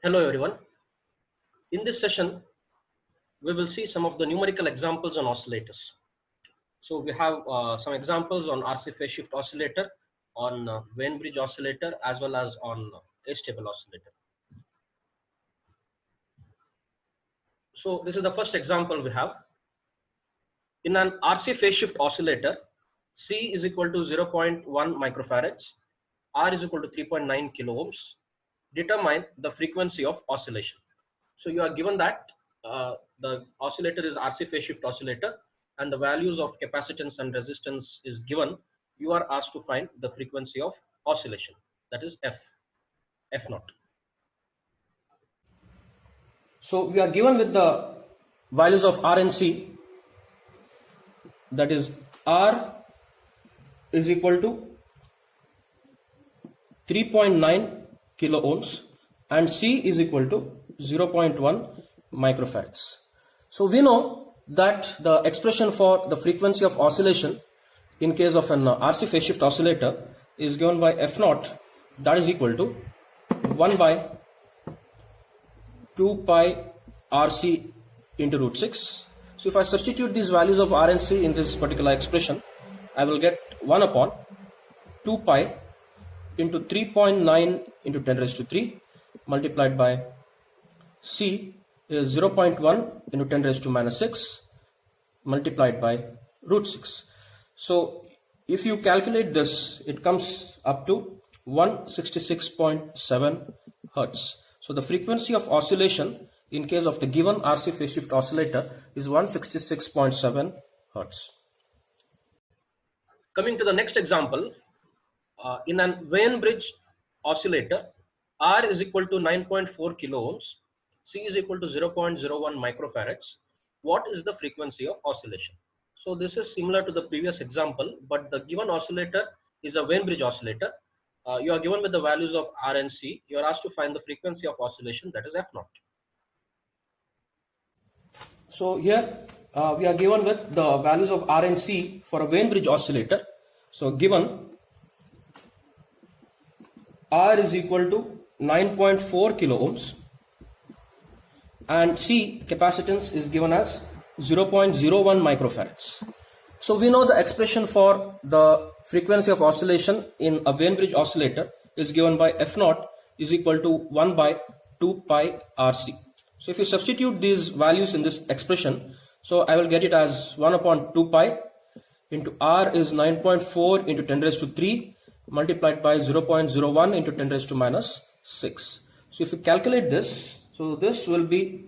Hello everyone. In this session, we will see some of the numerical examples on oscillators. So we have some examples on RC phase shift oscillator, on Wien-Bridge oscillator, as well as on astable oscillator. So this is the first example we have. In an RC phase shift oscillator, C is equal to 0.1 microfarads, R is equal to 3.9 kilo ohms. Determine the frequency of oscillation. So you are given that the oscillator is RC phase shift oscillator and the values of capacitance and resistance is given. You are asked to find the frequency of oscillation, that is F naught. So we are given with the values of R and C, that is R is equal to 3.9 kilo ohms and C is equal to 0.1 microfarads. So we know that the expression for the frequency of oscillation in case of an RC phase shift oscillator is given by F naught, that is equal to 1 by 2 pi RC into root 6. So if I substitute these values of R and C in this particular expression, I will get 1 upon 2 pi into 3.9 into 10 raised to 3 multiplied by C is 0.1 into 10 raised to minus 6 multiplied by root 6. So if you calculate this, it comes up to 166.7 Hertz. So the frequency of oscillation in case of the given RC phase shift oscillator is 166.7 Hertz. Coming to the next example, in an Wien-Bridge oscillator, R is equal to 9.4 kilo ohms, C is equal to 0.01 microfarads. What is the frequency of oscillation? So this is similar to the previous example, but the given oscillator is a Wien-Bridge oscillator. You are given with the values of R and C. You are asked to find the frequency of oscillation, that is F naught. So here we are given with the values of R and C for a Wien-Bridge oscillator. So given R is equal to 9.4 kilo ohms and C capacitance is given as 0.01 microfarads. So we know the expression for the frequency of oscillation in a Wien-Bridge oscillator is given by F naught is equal to 1 by 2 pi RC. So if you substitute these values in this expression, so I will get it as 1 upon 2 pi into R is 9.4 into 10 raised to 3 multiplied by 0.01 into 10 raised to minus 6. So if you calculate this, so this will be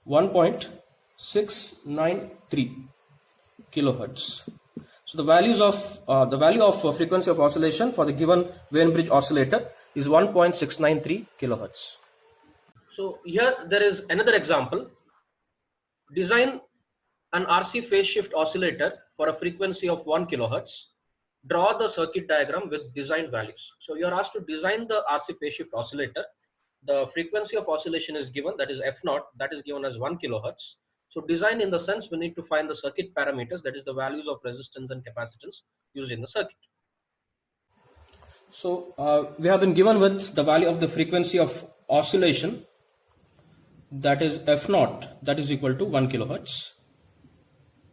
1.693 kilohertz. So the values of the value of frequency of oscillation for the given Wien-Bridge oscillator is 1.693 kilohertz. So here there is another example. Design an RC phase shift oscillator for a frequency of 1 kilohertz. Draw the circuit diagram with designed values. So you are asked to design the RC phase shift oscillator. The frequency of oscillation is given, that is F naught, that is given as 1 kilohertz. So design in the sense we need to find the circuit parameters, that is the values of resistance and capacitance used in the circuit. So we have been given with the value of the frequency of oscillation, that is F naught, that is equal to 1 kilohertz.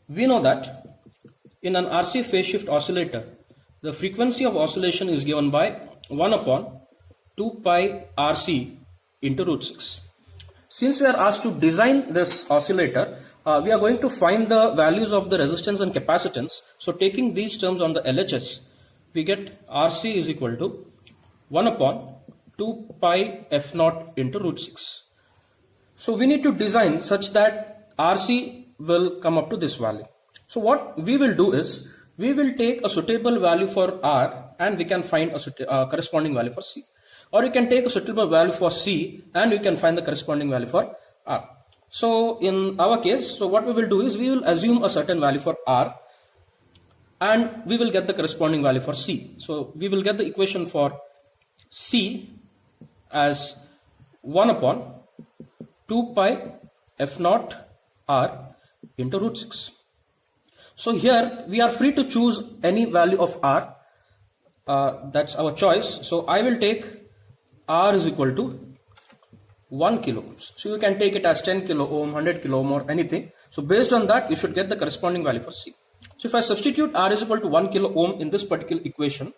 We know that in an RC phase shift oscillator, the frequency of oscillation is given by 1 upon 2 pi RC into root 6. Since we are asked to design this oscillator, we are going to find the values of the resistance and capacitance. So taking these terms on the LHS, we get RC is equal to 1 upon 2 pi F naught into root 6. So we need to design such that RC will come up to this value. So what we will do is, we will take a suitable value for R and we can find a corresponding value for C. Or you can take a suitable value for C and you can find the corresponding value for R. So in our case, so what we will do is, we will assume a certain value for R and we will get the corresponding value for C. So we will get the equation for C as 1 upon 2 pi F naught R into root 6. So here we are free to choose any value of R. That's our choice. So I will take R is equal to 1 kilo ohms. So you can take it as 10 kilo ohm, 100 kilo ohm or anything. So based on that, you should get the corresponding value for C. So if I substitute R is equal to 1 kilo ohm in this particular equation,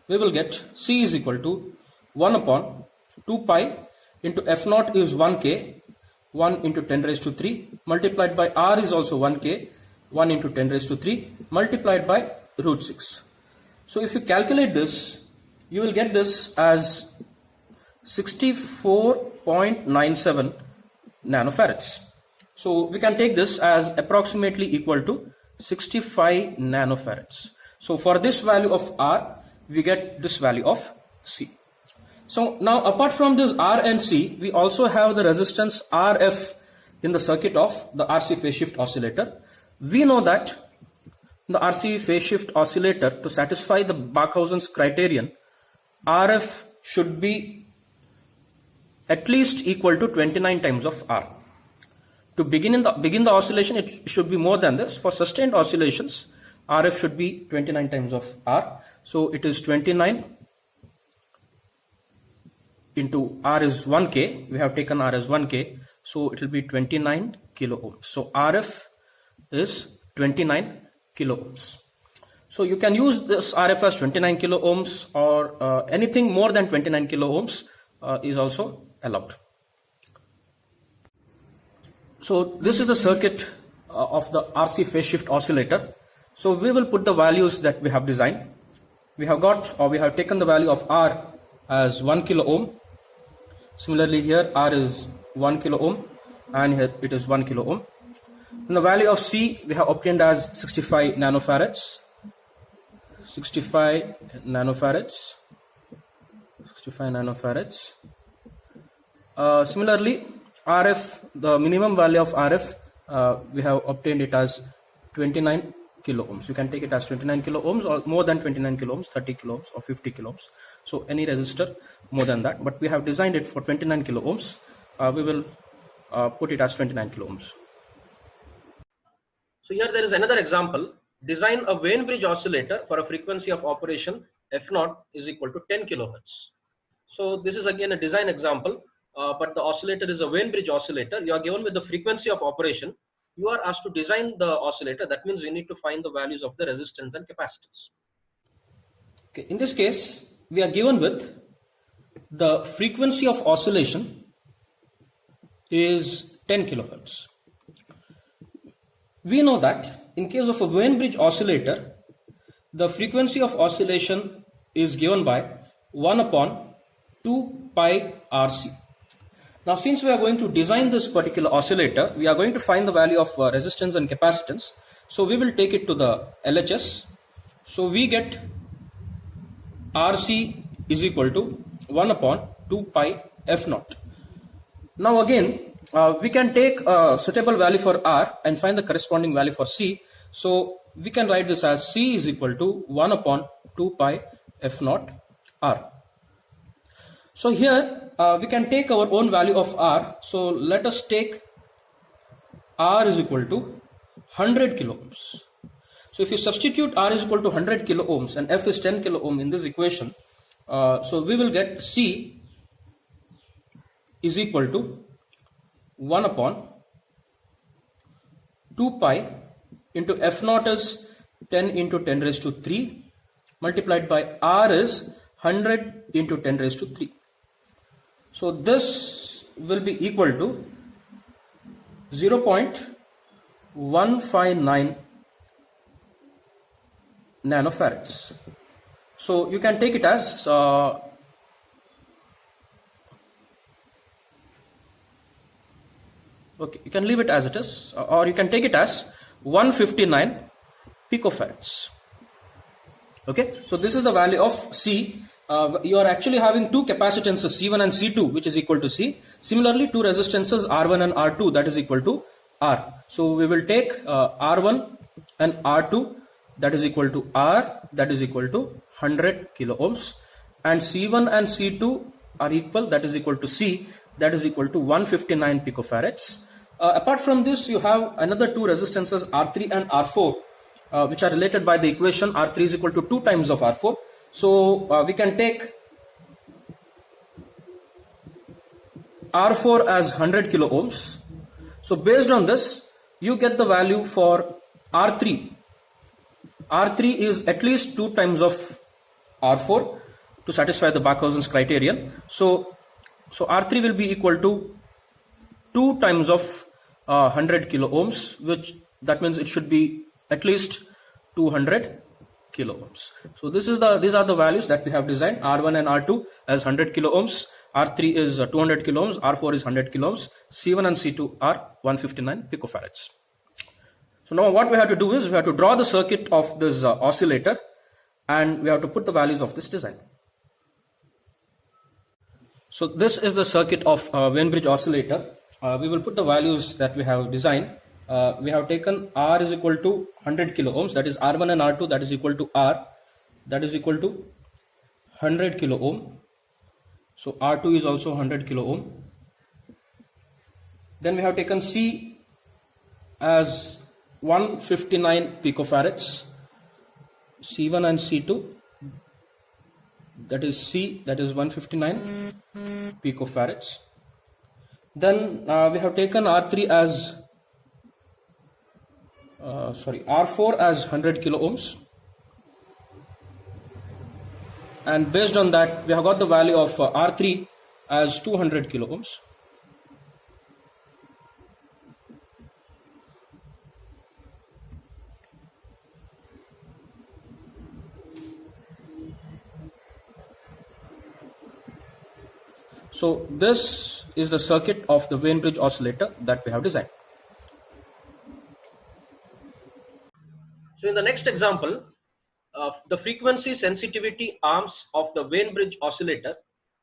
we will get C is equal to 1 upon 2 pi into F naught is 1K, 1 into 10 raised to 3 multiplied by R is also 1K, 1 into 10 raised to 3 multiplied by root 6. So if you calculate this, you will get this as 64.97 nanofarads. So we can take this as approximately equal to 65 nanofarads. So for this value of R, we get this value of C. So now apart from this R and C, we also have the resistance RF in the circuit of the RC phase shift oscillator. We know that the RC phase shift oscillator, to satisfy the Barkhausen's criterion, RF should be at least equal to 29 times of R. To begin the oscillation, it should be more than this. For sustained oscillations, RF should be 29 times of R. So it is 29 into R is 1K. We have taken R as 1K. So it will be 29 kilo ohms. So RF is 29 kilo ohms. So you can use this RF as 29 kilo ohms, or anything more than 29 kilo ohms is also allowed. So this is the circuit of the RC phase shift oscillator. So we will put the values that we have designed. We have taken the value of R as 1 kilo ohm. Similarly here R is 1 kilo ohm and here it is 1 kilo ohm. And the value of C we have obtained as 65 nanofarads. 65 nanofarads. Similarly, RF, the minimum value of RF, we have obtained it as 29 kilo ohms. You can take it as 29 kilo ohms or more than 29 kilo ohms, 30 kilo ohms or 50 kilo ohms. So any resistor more than that, but we have designed it for 29 kilo ohms. We will put it as 29 kilo ohms. So here there is another example. Design a Wien bridge oscillator for a frequency of operation F0 is equal to 10 kilohertz. So this is again a design example, but the oscillator is a Wien bridge oscillator. You are given with the frequency of operation. You are asked to design the oscillator. That means you need to find the values of the resistance and capacitance. Okay, in this case, we are given with the frequency of oscillation is 10 kilohertz. We know that in case of a Wien bridge oscillator, the frequency of oscillation is given by 1 upon 2 pi RC. Now, since we are going to design this particular oscillator, we are going to find the value of resistance and capacitance. So we will take it to the LHS. So we get RC is equal to 1 upon 2 pi F0. Now again, we can take a suitable value for R and find the corresponding value for C. So we can write this as C is equal to 1 upon 2 pi F0 R. So here we can take our own value of R. So let us take R is equal to 100 kilo ohms. So if you substitute R is equal to 100 kilo ohms and F is 10 kilo ohm in this equation, so we will get C is equal to 1 upon 2 pi into F0 is 10 into 10 raised to 3 multiplied by R is 100 into 10 raised to 3. So this will be equal to 0.159 nanofarads. So you can take it as okay, you can leave it as it is, or you can take it as 159 picofarads. Okay, so this is the value of C. You are actually having two capacitances C1 and C2, which is equal to C. Similarly, two resistances R1 and R2, that is equal to R. So we will take R1 and R2, that is equal to R, that is equal to 100 kilo ohms, and C1 and C2 are equal, that is equal to C, that is equal to 159 picofarads. Apart from this, you have another two resistances R3 and R4, which are related by the equation R3 is equal to 2 times of R4. So we can take R4 as 100 kilo ohms. So based on this, you get the value for R3. R3 is at least 2 times of R4 to satisfy the Barkhausen's criterion. So R3 will be equal to 2 times of 100 kilo ohms, which that means it should be at least 200 kilo ohms. So these are the values that we have designed. R1 and R2 as 100 kilo ohms, R3 is 200 kilo ohms, R4 is 100 kilo ohms, C1 and C2 are 159 picofarads. So now what we have to do is we have to draw the circuit of this oscillator, and we have to put the values of this design. So this is the circuit of Wien-Bridge oscillator. We will put the values that we have designed. We have taken R is equal to 100 kilo ohms, that is R1 and R2, that is equal to R, that is equal to 100 kilo ohm. So R2 is also 100 kilo ohm. Then we have taken C as 159 picofarads, C1 and C2, that is C, that is 159 picofarads. Then we have taken R3 as R4 as 100 kilo ohms, and based on that we have got the value of R3 as 200 kilo ohms. So this is the circuit of the Wien-Bridge oscillator that we have designed. So in the next example, the frequency sensitivity arms of the Wien-Bridge oscillator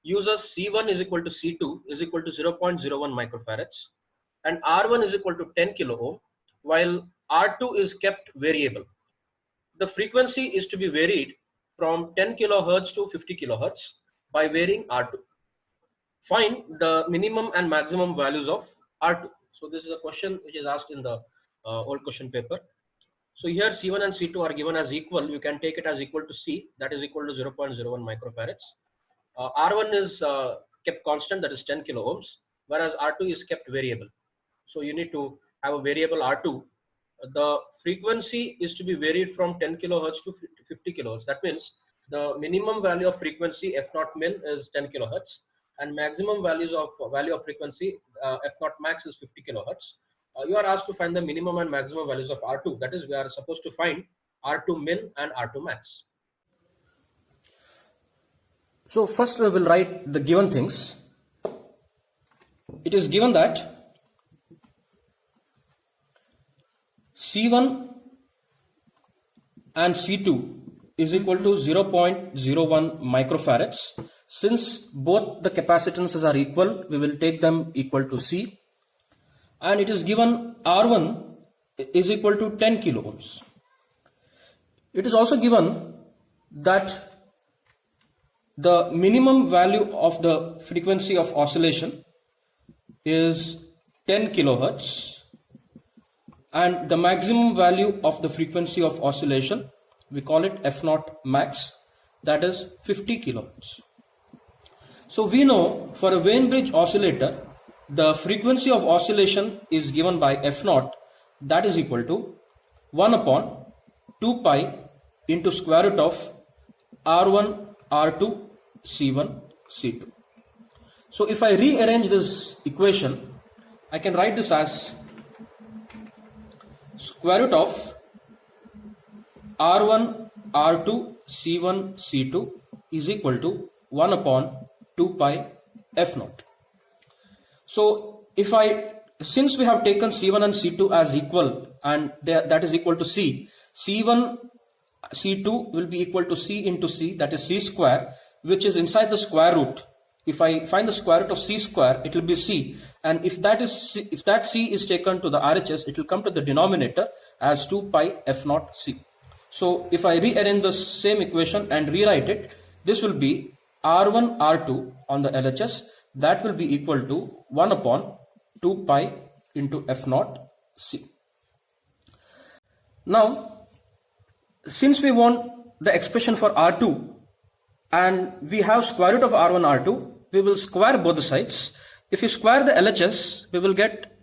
uses C1 is equal to C2 is equal to 0.01 microfarads and R1 is equal to 10 kilo ohm, while R2 is kept variable. The frequency is to be varied from 10 kilohertz to 50 kilohertz by varying R2. Find the minimum and maximum values of R2. So this is a question which is asked in the old question paper. So here C1 and C2 are given as equal. You can take it as equal to C, that is equal to 0.01 microfarads. R1 is kept constant, that is 10 kilo ohms, whereas R2 is kept variable. So you need to have a variable R2. The frequency is to be varied from 10 kilohertz to 50 kilohertz. That means the minimum value of frequency F0 min is 10 kilohertz, and maximum value of frequency F0 max is 50 kilohertz. You are asked to find the minimum and maximum values of R2. That is, we are supposed to find R2 min and R2 max. So first we will write the given things. It is given that C1 and C2 is equal to 0.01 microfarads. Since both the capacitances are equal, we will take them equal to C. And it is given R1 is equal to 10 kilo ohms. It is also given that the minimum value of the frequency of oscillation is 10 kilohertz, and the maximum value of the frequency of oscillation, we call it F0 max, that is 50 kilohertz. So we know for a Wien-Bridge oscillator, the frequency of oscillation is given by F0, that is equal to 1 upon 2 pi into square root of R1, R2, C1, C2. So if I rearrange this equation, I can write this as square root of R1, R2, C1, C2 is equal to 1 upon 2 pi F0. So since we have taken C1 and C2 as equal, and that is equal to C, C1, C2 will be equal to C into C, that is C square, which is inside the square root. If I find the square root of C square, it will be C, and if that C is taken to the RHS, it will come to the denominator as 2 pi F0 C. So if I rearrange the same equation and rewrite it, this will be R1 R2 on the LHS, that will be equal to 1 upon 2 pi into F0 C. Now, since we want the expression for R2 and we have square root of R1 R2, we will square both the sides. If you square the LHS, we will get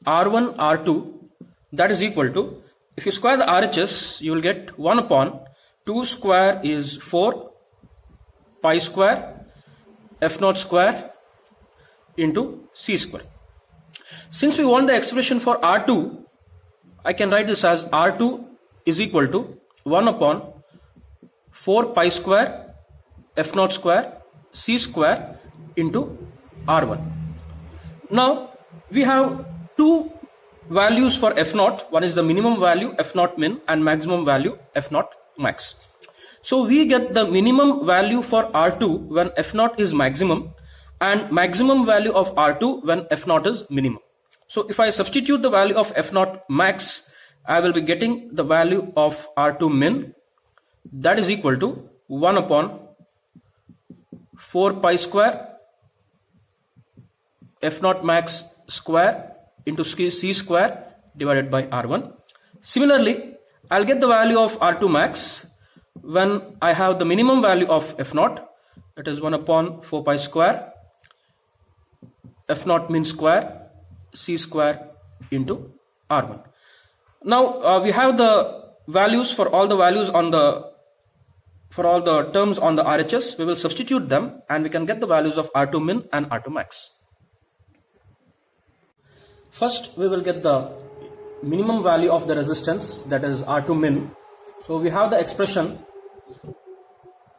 R1 R2, that is equal to, if you square the RHS, you will get 1 upon 2 square is 4 pi square F naught square into C square. Since we want the expression for R2, I can write this as R2 is equal to 1 upon 4 pi square F naught square C square into R1. Now we have two values for F naught. One is the minimum value F naught min and maximum value F naught max. So we get the minimum value for R2 when F naught is maximum and maximum value of R2 when F naught is minimum. So if I substitute the value of F naught max, I will be getting the value of R2 min, that is equal to 1 upon 4 pi square F naught max square into C square divided by R1. Similarly, I'll get the value of R2 max when I have the minimum value of F naught, that is 1 upon 4 pi square F naught min square C square into R1. Now we have the values for all the values on the terms on the RHS. We will substitute them and we can get the values of R2 min and R2 max. First, we will get the minimum value of the resistance, that is R2 min. So we have the expression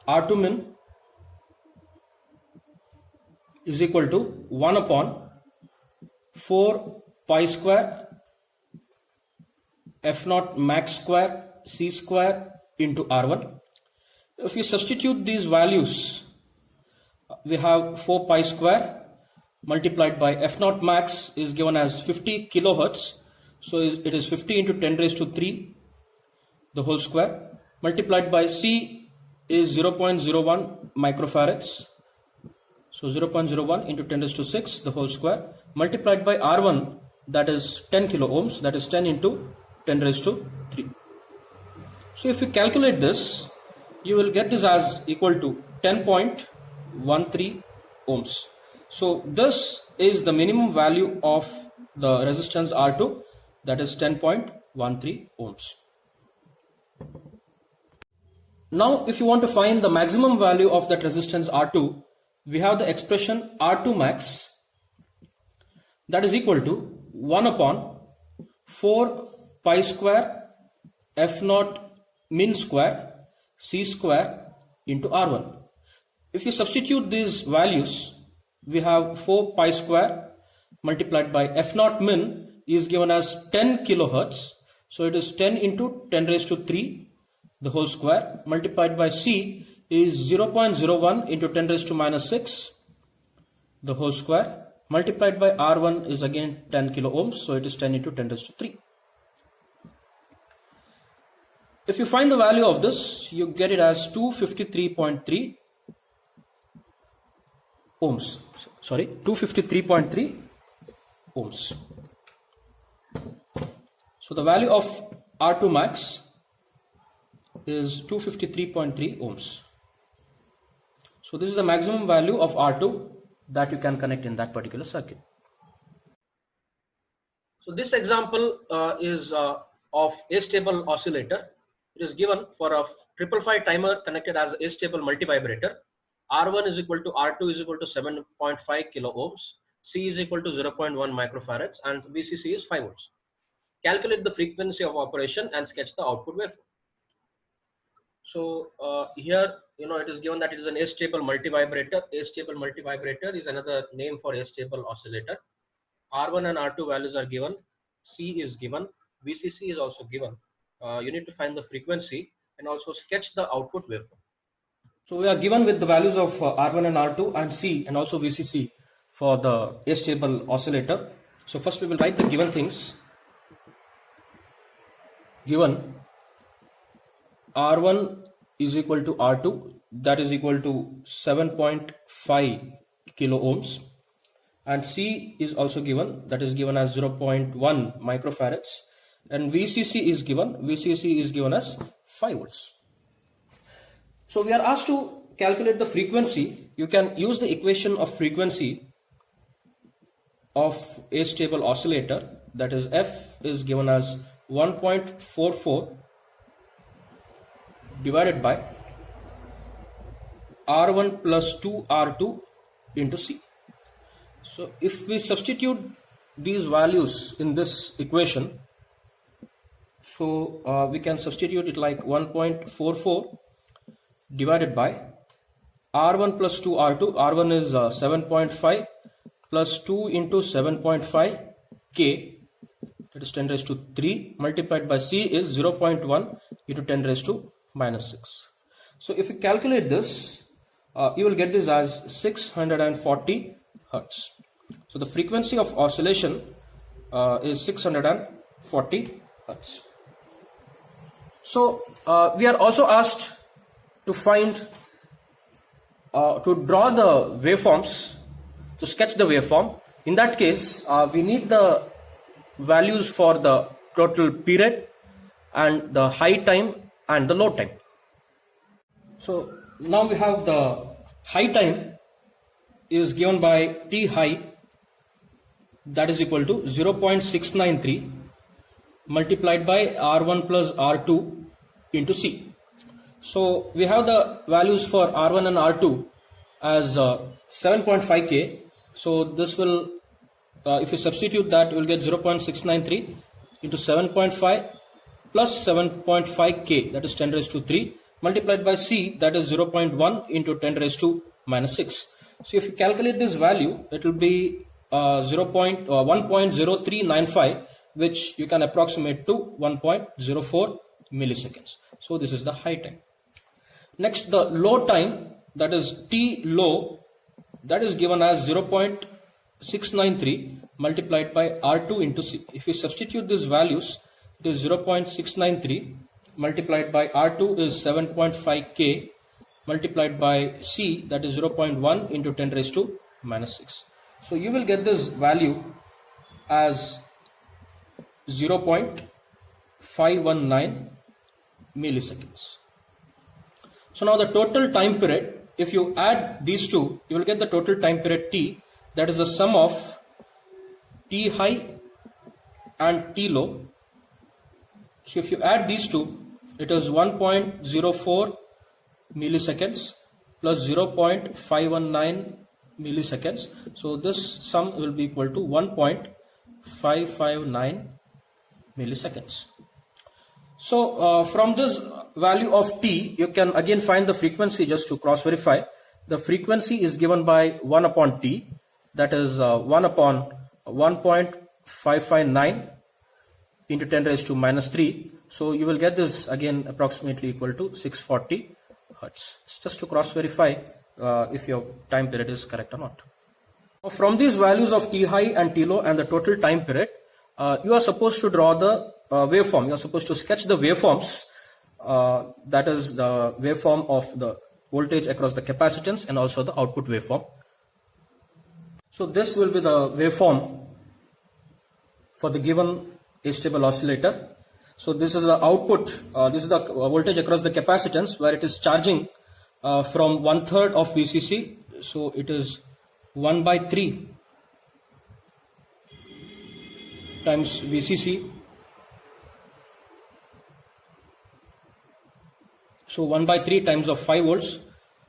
R2 min is equal to 1 upon 4 pi square F naught max square C square into R1. If we substitute these values, we have 4 pi square multiplied by F naught max is given as 50 kilohertz. So it is 50 into 10 raised to 3 the whole square, multiplied by C is 0.01 microfarads. So 0.01 into 10 raised to 6 the whole square, multiplied by R1, that is 10 kilo ohms, that is 10 into 10 raised to 3. So if you calculate this, you will get this as equal to 10.13 ohms. So this is the minimum value of the resistance R2, that is 10.13 ohms. Now if you want to find the maximum value of that resistance R2, we have the expression R2 max, that is equal to 1 upon 4 pi square F naught min square C square into R1. If you substitute these values, we have 4 pi square multiplied by F naught min is given as 10 kilohertz. So it is 10 into 10 raised to 3 the whole square, multiplied by C is 0.01 into 10 raised to minus 6 the whole square, multiplied by R1 is again 10 kilo ohms. So it is 10 into 10 raised to 3. If you find the value of this, you get it as 253.3 ohms. Sorry, 253.3 ohms. So the value of R2 max is 253.3 ohms. So this is the maximum value of R2 that you can connect in that particular circuit. So this example is of astable oscillator. It is given for a 555 timer connected as a stable multivibrator. R1 is equal to R2 is equal to 7.5 kilo ohms, C is equal to 0.1 microfarads, and VCC is 5 volts. Calculate the frequency of operation and sketch the output waveform. So here, it is given that it is an astable multivibrator. Astable multivibrator is another name for astable oscillator. R1 and R2 values are given, C is given, VCC is also given. You need to find the frequency and also sketch the output waveform. So we are given with the values of R1 and R2 and C and also VCC for the astable oscillator. So first we will write the given things. Given R1 is equal to R2, that is equal to 7.5 kilo ohms, and C is also given, that is given as 0.1 microfarads, and VCC is given as 5 volts. So we are asked to calculate the frequency, you can use the equation of frequency of a stable oscillator, that is f is given as 1.44 divided by R1 plus 2 R2 into C. So if we substitute these values in this equation, so we can substitute it like 1.44 divided by R1 plus 2 R2. R1 is 7.5 plus 2 into 7.5 K, that is 10 raised to 3, multiplied by C is 0.1 into 10 raised to minus 6. So if you calculate this, you will get this as 640 Hertz. So the frequency of oscillation is 640 Hertz. So we are also asked to find, to draw the waveforms, to sketch the waveform. In that case, we need the values for the total period and the high time and the low time. So now we have the high time is given by T high, that is equal to 0.693 multiplied by R1 plus R2 into C. So we have the values for R1 and R2 as 7.5K. So this will, if you substitute that, you will get 0.693 into 7.5 plus 7.5K, that is 10 raised to 3, multiplied by C, that is 0.1 into 10 raised to minus 6. So if you calculate this value, it will be 1.0395, which you can approximate to 1.04 milliseconds. So this is the high time. Next, the low time, that is T low, that is given as 0.693 multiplied by R2 into C. If you substitute these values, it is 0.693 multiplied by R2 is 7.5K multiplied by C, that is 0.1 into 10 raised to minus 6. So you will get this value as 0.519 milliseconds. So now the total time period, if you add these two, you will get the total time period T, that is the sum of T high and T low. So if you add these two, it is 1.04 milliseconds plus 0.519 milliseconds. So this sum will be equal to 1.559 milliseconds. So from this value of T, you can again find the frequency just to cross verify. The frequency is given by 1 upon T, that is 1 upon 1.559 into 10 raised to minus 3. So you will get this again approximately equal to 640 Hertz. It's just to cross verify if your time period is correct or not. From these values of T high and T low and the total time period, you are supposed to draw the waveform. You are supposed to sketch the waveforms, that is the waveform of the voltage across the capacitance and also the output waveform. So this will be the waveform for the given astable oscillator. So this is the output, this is the voltage across the capacitance where it is charging from 1/3 of VCC. So it is 1/3 times VCC. So 1/3 times of 5 volts.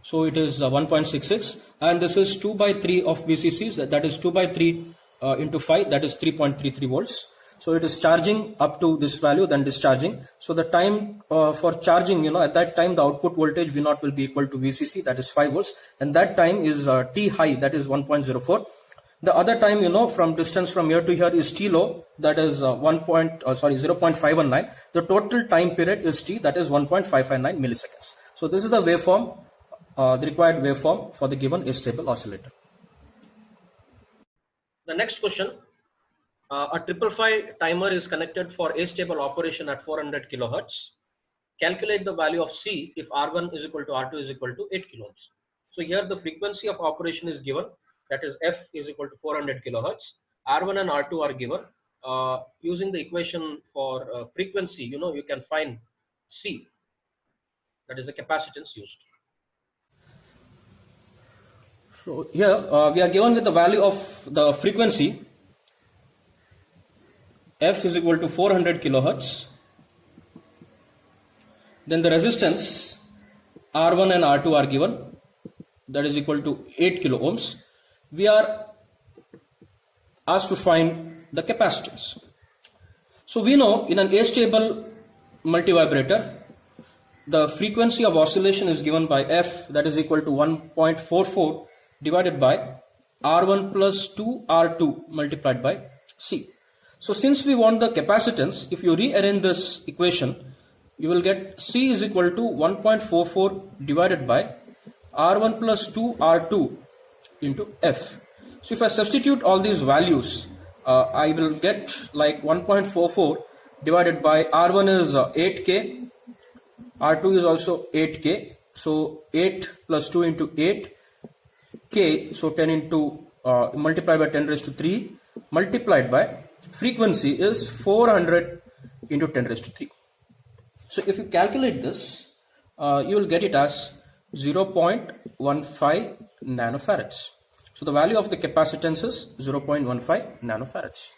So it is 1.66, and this is 2/3 of VCCs, that is 2/3 into 5, that is 3.33 volts. So it is charging up to this value, then discharging. So the time for charging, at that time the output voltage V0 will be equal to VCC, that is 5 volts, and that time is T high, that is 1.04. The other time, from distance from here to here is T low, that is 0.519. The total time period is T, that is 1.559 milliseconds. So this is the waveform, the required waveform for the given astable oscillator. The next question, a 555 timer is connected for astable operation at 400 kilohertz. Calculate the value of C if R1 is equal to R2 is equal to 8 kilohertz. So here the frequency of operation is given, that is F is equal to 400 kilohertz. R1 and R2 are given. Using the equation for frequency, you can find C, that is the capacitance used. So here we are given with the value of the frequency f is equal to 400 kilohertz. Then the resistance R1 and R2 are given, that is equal to 8 kilo ohms. We are asked to find the capacitance. So we know in an astable multivibrator, the frequency of oscillation is given by f, that is equal to 1.44 divided by R1 plus 2R2 multiplied by C. So since we want the capacitance, if you rearrange this equation, you will get C is equal to 1.44 divided by R1 plus 2R2 into F. So if I substitute all these values, I will get like 1.44 divided by R1 is 8K, R2 is also 8K, so 8 plus 2 into 8K, so 10 into multiplied by 10 raised to 3 multiplied by frequency is 400 into 10 raised to 3. So if you calculate this, you will get it as 0.15 nanofarads. So the value of the capacitance is 0.15 nanofarads.